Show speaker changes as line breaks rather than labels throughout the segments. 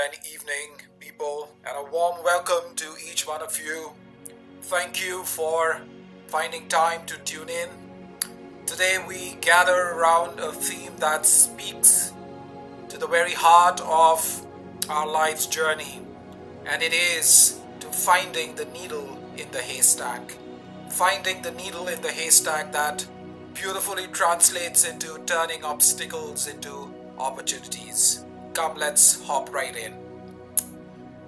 and evening, people, and a warm welcome to each one of you. Thank you for finding time to tune in. Today we gather around a theme that speaks to the very heart of our life's journey, and it is to finding the needle in the haystack. Finding the needle in the haystack that beautifully translates into turning obstacles into opportunities. Come, let's hop right in.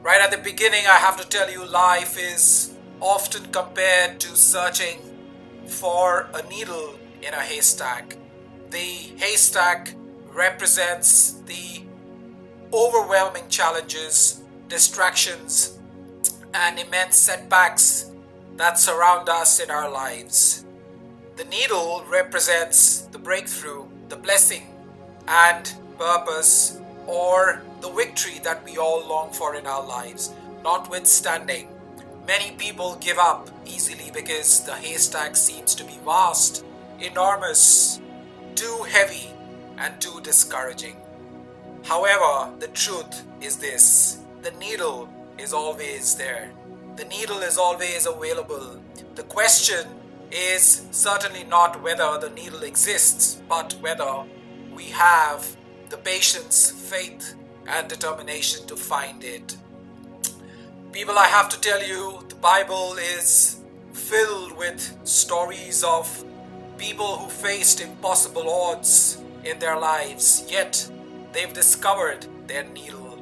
Right at the beginning, I have to tell you, life is often compared to searching for a needle in a haystack. The haystack represents the overwhelming challenges, distractions, and immense setbacks that surround us in our lives. The needle represents the breakthrough, the blessing, and purpose, or the victory that we all long for in our lives. Notwithstanding, many people give up easily because the haystack seems to be vast, enormous, too heavy, and too discouraging. However, the truth is this: the needle is always there. The needle is always available. The question is certainly not whether the needle exists, but whether we have the patience, faith, and determination to find it. People, I have to tell you, the Bible is filled with stories of people who faced impossible odds in their lives, yet they've discovered their needle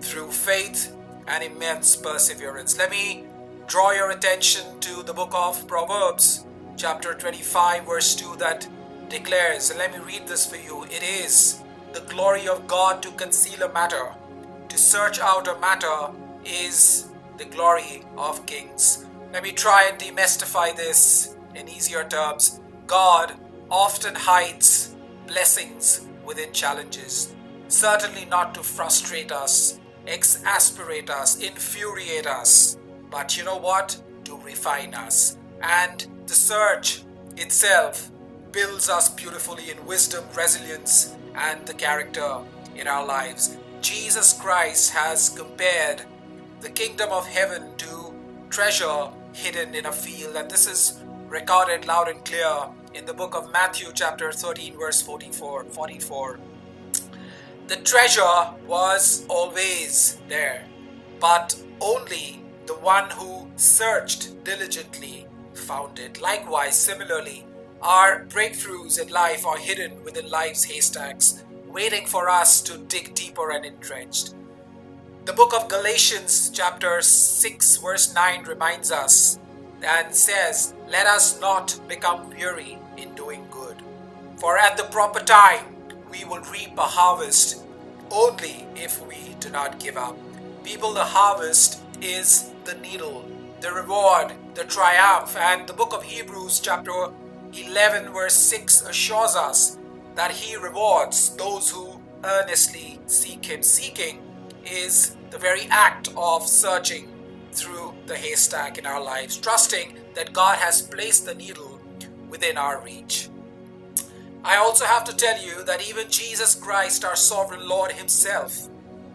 through faith and immense perseverance. Let me draw your attention to the book of Proverbs, chapter 25, verse 2, that declares, and let me read this for you: "It is the glory of God to conceal a matter. To search out a matter is the glory of kings." Let me try and demystify this in easier terms. God often hides blessings within challenges, certainly not to frustrate us, exasperate us, infuriate us, but you know what? To refine us. And the search itself builds us beautifully in wisdom, resilience, and the character in our lives. Jesus Christ has compared the kingdom of heaven to treasure hidden in a field, and this is recorded loud and clear in the book of Matthew chapter 13 verse 44. The treasure was always there, but only the one who searched diligently found it. Likewise, similarly, our breakthroughs in life are hidden within life's haystacks, waiting for us to dig deeper and entrenched. The book of Galatians chapter 6 verse 9 reminds us and says, "Let us not become weary in doing good, for at the proper time we will reap a harvest only if we do not give up." People, the harvest is the needle, the reward, the triumph. And the book of Hebrews chapter 11 verse 6 assures us that he rewards those who earnestly seek him. Seeking is the very act of searching through the haystack in our lives, trusting that God has placed the needle within our reach. I also have to tell you that even Jesus Christ, our sovereign Lord himself,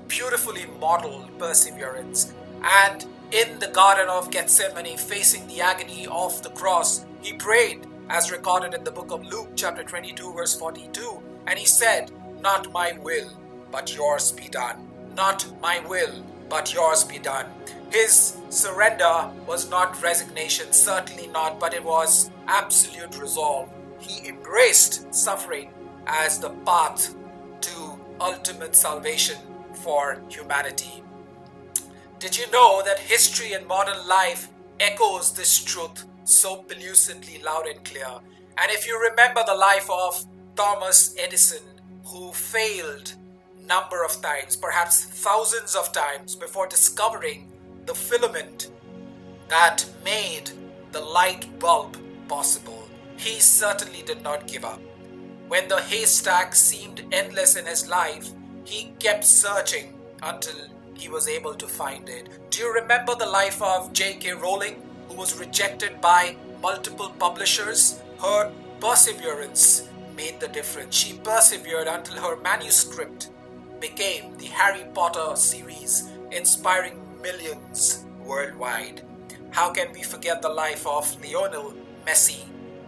beautifully modeled perseverance. And in the Garden of Gethsemane, facing the agony of the cross, he prayed, as recorded in the book of Luke chapter 22 verse 42, and he said, "Not my will, but yours be done. Not my will, but yours be done." His surrender was not resignation, certainly not, but it was absolute resolve. He embraced suffering as the path to ultimate salvation for humanity. Did you know that history and modern life echoes this truth so pellucidly loud and clear? And if you remember the life of Thomas Edison, who failed number of times, perhaps thousands of times, before discovering the filament that made the light bulb possible, he certainly did not give up. When the haystack seemed endless in his life, he kept searching until he was able to find it. Do you remember the life of J.K. Rowling, who was rejected by multiple publishers? Her perseverance made the difference. She persevered until her manuscript became the Harry Potter series, inspiring millions worldwide. How can we forget the life of Lionel Messi,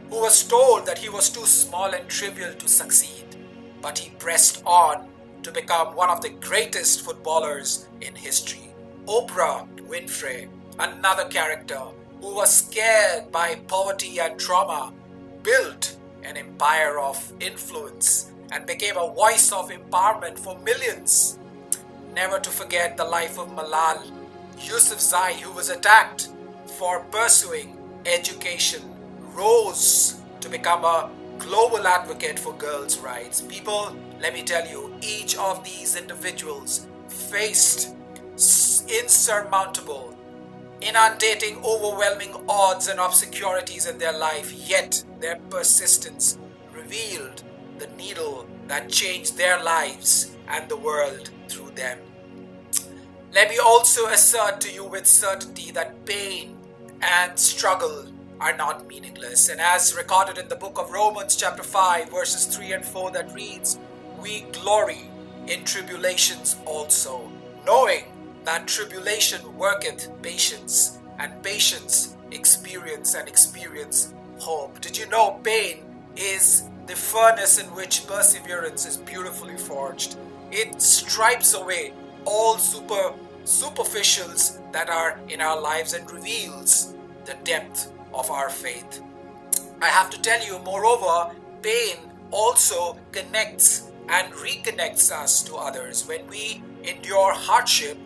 who was told that he was too small and trivial to succeed, but he pressed on to become one of the greatest footballers in history. Oprah Winfrey, another character who was scared by poverty and trauma, built an empire of influence and became a voice of empowerment for millions. Never to forget the life of Malal Yousafzai, who was attacked for pursuing education, rose to become a global advocate for girls' rights. People, let me tell you, each of these individuals faced insurmountable, inundating, overwhelming odds and obscurities in their life, yet their persistence revealed the needle that changed their lives and the world through them. Let me also assert to you with certainty that pain and struggle are not meaningless. And as recorded in the book of Romans chapter 5 verses 3 and 4 that reads, "We glory in tribulations also, knowing that tribulation worketh patience, and patience experience, and experience hope." Did you know pain is the furnace in which perseverance is beautifully forged? It stripes away all superficials that are in our lives and reveals the depth of our faith. I have to tell you, moreover, pain also connects and reconnects us to others. When we endure hardship,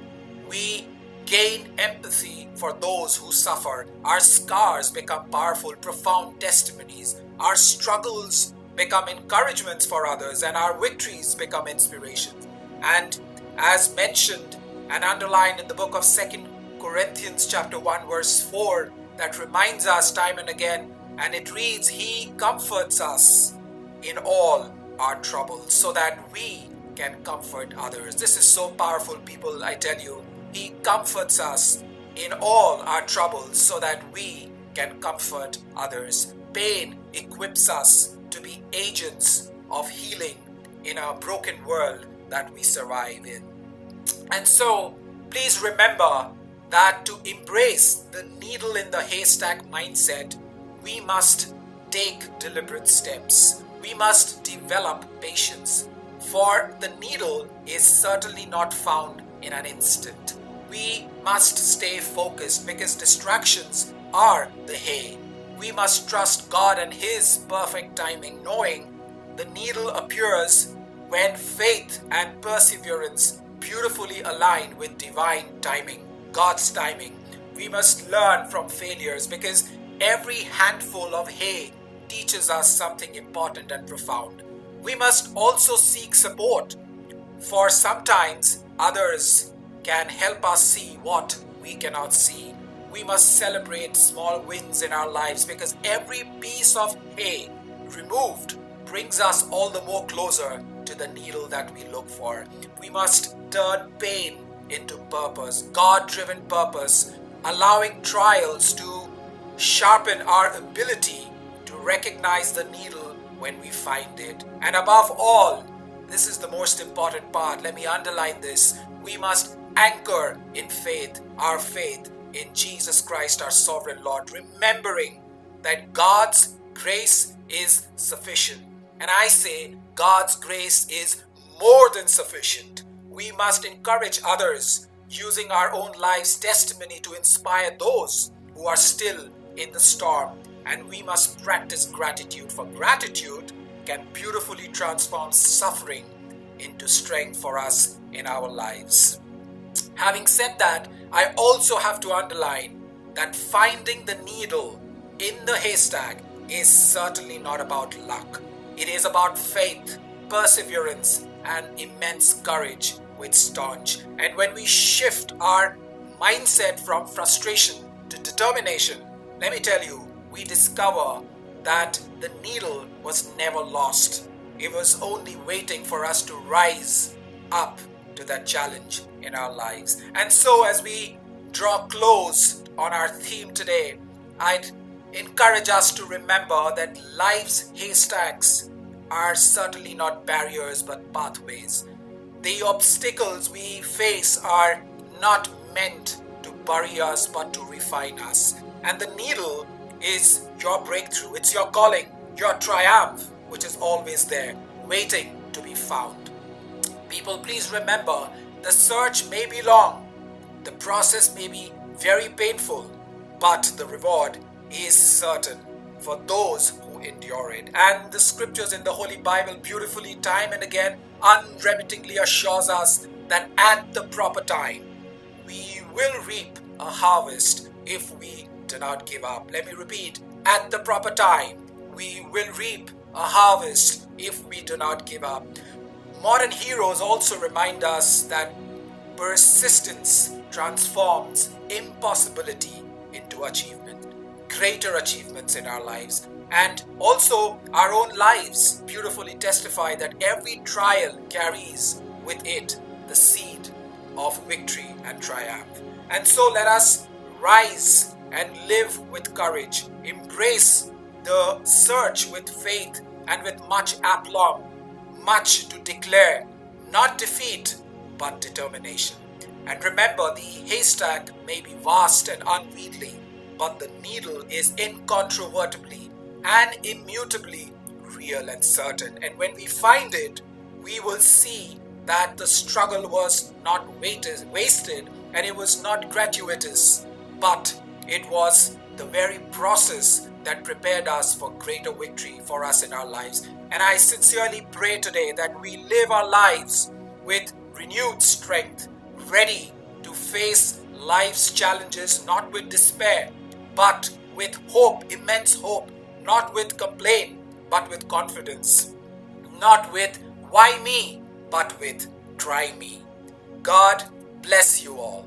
we gain empathy for those who suffer. Our scars become powerful, profound testimonies. Our struggles become encouragements for others, and our victories become inspirations. And as mentioned and underlined in the book of 2 Corinthians chapter 1 verse 4, that reminds us time and again, and it reads, "He comforts us in all our troubles so that we can comfort others." This is so powerful, people, I tell you. He comforts us in all our troubles so that we can comfort others. Pain equips us to be agents of healing in a broken world that we survive in. And so, please remember that to embrace the needle in the haystack mindset, we must take deliberate steps. We must develop patience, for the needle is certainly not found in an instant. We must stay focused because distractions are the hay. We must trust God and His perfect timing, knowing the needle appears when faith and perseverance beautifully align with divine timing, God's timing. We must learn from failures because every handful of hay teaches us something important and profound. We must also seek support, for sometimes others can help us see what we cannot see. We must celebrate small wins in our lives because every piece of hay removed brings us all the more closer to the needle that we look for. We must turn pain into purpose, God-driven purpose, allowing trials to sharpen our ability to recognize the needle when we find it. And above all, this is the most important part, let me underline this, we must anchor in faith, our faith in Jesus Christ, our sovereign Lord, remembering that God's grace is sufficient. And I say God's grace is more than sufficient. We must encourage others using our own life's testimony to inspire those who are still in the storm. And we must practice gratitude, for gratitude can beautifully transform suffering into strength for us in our lives. Having said that, I also have to underline that finding the needle in the haystack is certainly not about luck. It is about faith, perseverance, and immense courage with staunch. And when we shift our mindset from frustration to determination, let me tell you, we discover that the needle was never lost. It was only waiting for us to rise up to that challenge in our lives. And so as we draw close on our theme today, I'd encourage us to remember that life's haystacks are certainly not barriers but pathways. The obstacles we face are not meant to bury us but to refine us. And the needle is your breakthrough. It's your calling, your triumph, which is always there, waiting to be found. People, please remember, the search may be long, the process may be very painful, but the reward is certain for those who endure it. And the scriptures in the Holy Bible beautifully, time and again, unremittingly assures us that at the proper time, we will reap a harvest if we do not give up. Let me repeat, at the proper time, we will reap a harvest if we do not give up. Modern heroes also remind us that persistence transforms impossibility into achievement, greater achievements in our lives. And also our own lives beautifully testify that every trial carries with it the seed of victory and triumph. And so let us rise and live with courage, embrace the search with faith and with much aplomb, much to declare, not defeat, but determination. And remember, the haystack may be vast and unwieldy, but the needle is incontrovertibly and immutably real and certain. And when we find it, we will see that the struggle was not wasted and it was not gratuitous, but it was the very process that prepared us for greater victory for us in our lives. And I sincerely pray today that we live our lives with renewed strength, ready to face life's challenges, not with despair, but with hope, immense hope, not with complaint, but with confidence, not with why me, but with try me. God bless you all.